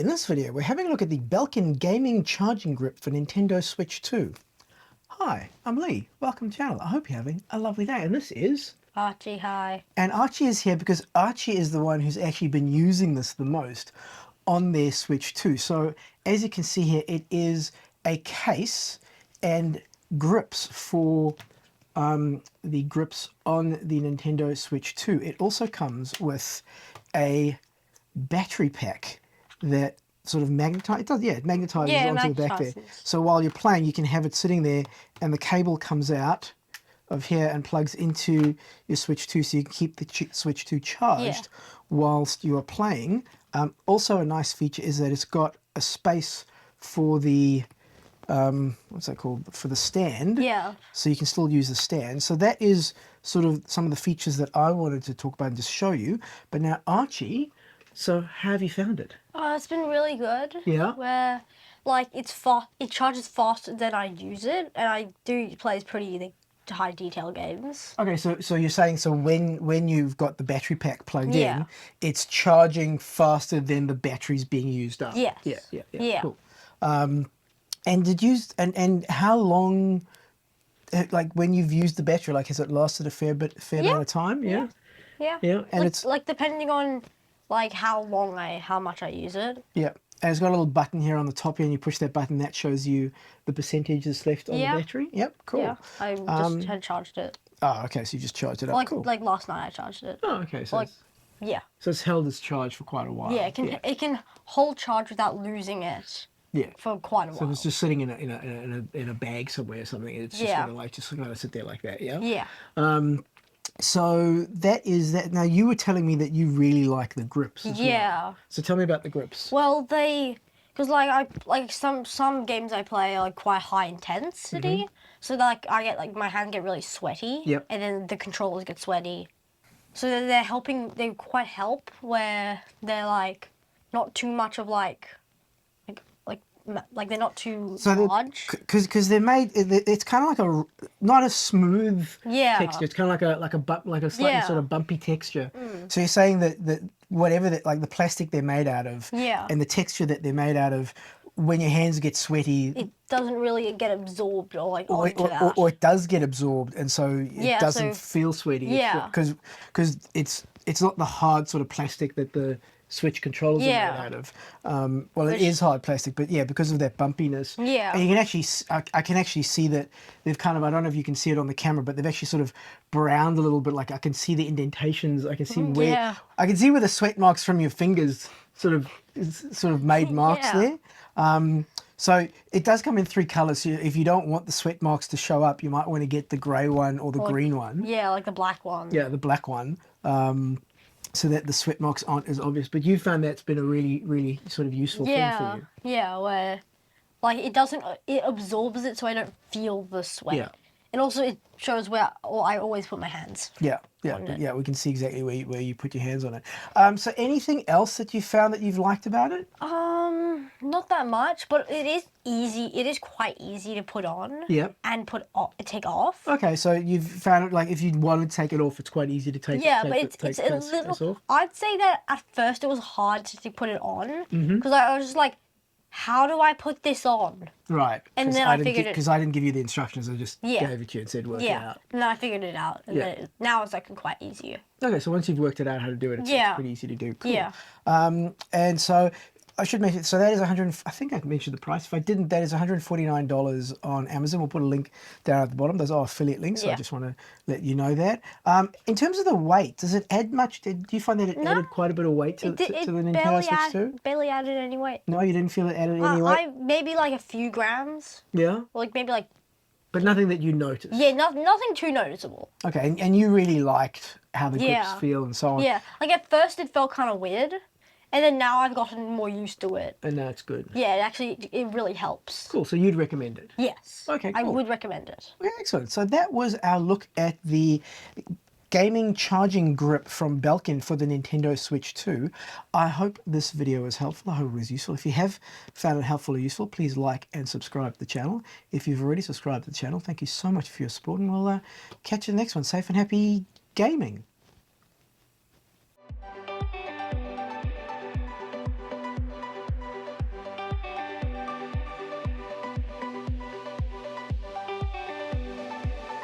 In this video, we're having a look at the Belkin gaming charging grip for Nintendo Switch 2. Hi, I'm Lee. Welcome to the channel. I hope you're having a lovely day. And this is... Archie, hi. And Archie is here because Archie is the one who's actually been using this the most on their Switch 2. So, as you can see here, it is a case and grips for the grips on the Nintendo Switch 2. It also comes with a battery pack that sort of magnetizes, it magnetizes onto the back there. So while you're playing, you can have it sitting there and the cable comes out of here and plugs into your Switch 2 so you can keep the Switch 2 charged whilst you are playing. Also a nice feature is that it's got a space for the, what's that called? For the stand. Yeah. So you can still use the stand. So that is sort of some of the features that I wanted to talk about and just show you. But now Archie, so how have you found it? Oh, it's been really good. Yeah. Where, like, it charges faster than I use it, and I do play pretty high detail games. Okay, so you're saying when you've got the battery pack plugged in, it's charging faster than the battery's being used up. Yes. Yeah. Cool. And did you and how long? Like when you've used the battery, like has it lasted a fair amount of time? Yeah. And like, it's like depending on like how much I use it. Yeah. And it's got a little button here on the top here, and you push that button, that shows you the percentage that's left on the battery. Yep, cool. Yeah, I just had charged it. Oh, okay, so you just charged it up. Like, cool. Like last night I charged it. Oh, okay. So like, so it's held its charge for quite a while. Yeah, it can hold charge without losing it. Yeah. For quite a while. So if it's just sitting in a bag somewhere or something, it's just gonna sit there like that. Yeah. Yeah. So that is that. Now you were telling me that you really like the grips as well. So tell me about the grips. Well, because some games I play are like quite high intensity, so like my hands get really sweaty. Yep. And then the controllers get sweaty, so they're helping. They quite help where they're like not too much of like they're not too large. Because they're made. It's kind of like not a smooth texture. It's kind of like a slightly sort of bumpy texture. So you're saying that whatever like the plastic they're made out of, and the texture that they're made out of, when your hands get sweaty, it doesn't really get absorbed or it does get absorbed, and so it doesn't feel sweaty. Yeah. Because it's not the hard sort of plastic that the Switch controllers are made out of. Well, it is hard plastic, but because of that bumpiness. Yeah. And you can actually, I can actually see that they've kind of, I don't know if you can see it on the camera, but they've actually sort of browned a little bit. Like I can see the indentations. I can see I can see where the sweat marks from your fingers sort of made marks there. So it does come in 3 colors. So if you don't want the sweat marks to show up, you might want to get the grey one or the green one. Yeah, like the black one. Yeah, the black one. So that the sweat marks aren't as obvious. But you found that's been a really, really sort of useful thing for you. Yeah, where like it absorbs it so I don't feel the sweat. Yeah. And also it shows where I always put my hands. Yeah, we can see exactly where you put your hands on it. So anything else that you found that you've liked about it? Not that much, but it is easy. It is quite easy to put on. Yep. And take off. Okay, so you've found it like if you want to take it off, it's quite easy to take. Yeah, but it's a little. I'd say that at first it was hard to put it on because I was just like, how do I put this on? Right. And then I figured it... Because I didn't give you the instructions, I just gave it to you and said work it out. And then I figured it out. And then now it's like quite easier. Okay, so once you've worked it out how to do it, it's pretty easy to do. Cool. Yeah. And so I should mention, so that is I think I mentioned the price. If I didn't, that is $149 on Amazon. We'll put a link down at the bottom. Those are affiliate links, so I just want to let you know that. In terms of the weight, does it add much? Do you find that it added quite a bit of weight to the Nintendo Switch 2? Barely added any weight. No, you didn't feel it added any weight? Maybe like a few grams. Yeah? Like maybe like... But nothing that you noticed? Yeah, nothing too noticeable. Okay, and you really liked how the grips feel and so on? Yeah, like at first it felt kind of weird. And then now I've gotten more used to it. And now it's good. Yeah, it really helps. Cool, so you'd recommend it? Yes. Okay, cool. I would recommend it. Okay, excellent. So that was our look at the gaming charging grip from Belkin for the Nintendo Switch 2. I hope this video was helpful. I hope it was useful. If you have found it helpful or useful, please like and subscribe to the channel. If you've already subscribed to the channel, thank you so much for your support, and we'll catch you in the next one. Safe and happy gaming.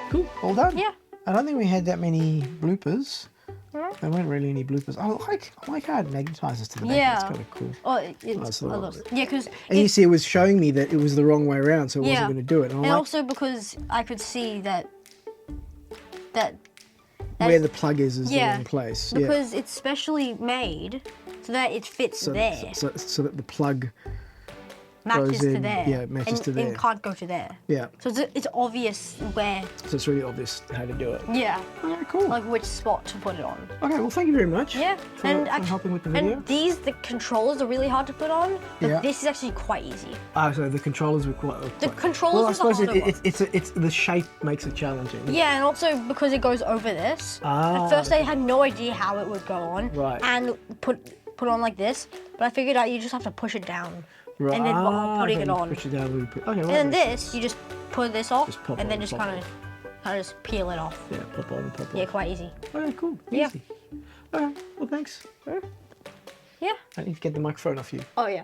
Cool. All done. Yeah. I don't think we had that many bloopers. No? There weren't really any bloopers. I like how it magnetizes to the back. Yeah. That's kind of cool. Oh, yeah, because and you see, it was showing me that it was the wrong way around, so it wasn't going to do it. And also because I could see that where the plug is the wrong place. Because it's specially made so that it fits there. So that the plug matches goes to in, there. Yeah, matches to there. And can't go to there. Yeah. So it's obvious where. So it's really obvious how to do it. Yeah. Okay, cool. Like which spot to put it on. Okay, well, thank you very much. Yeah. For helping with the video. And the controllers are really hard to put on, but this is actually quite easy. Oh, so the controllers were quite. The controllers. Well, I suppose it's the shape makes it challenging. Yeah, and also because it goes over this. At first, I had no idea how it would go on. Right. And put on like this, but I figured out you just have to push it down. Right. And then while putting it on. Push it down, okay, well, and then this, you just put this off, and then on, just kind of just peel it off. Yeah, pop on, pop off. Yeah, quite easy. Okay, cool. Yeah. Easy. Okay, well, thanks. Yeah. I need to get the microphone off you. Oh, yeah.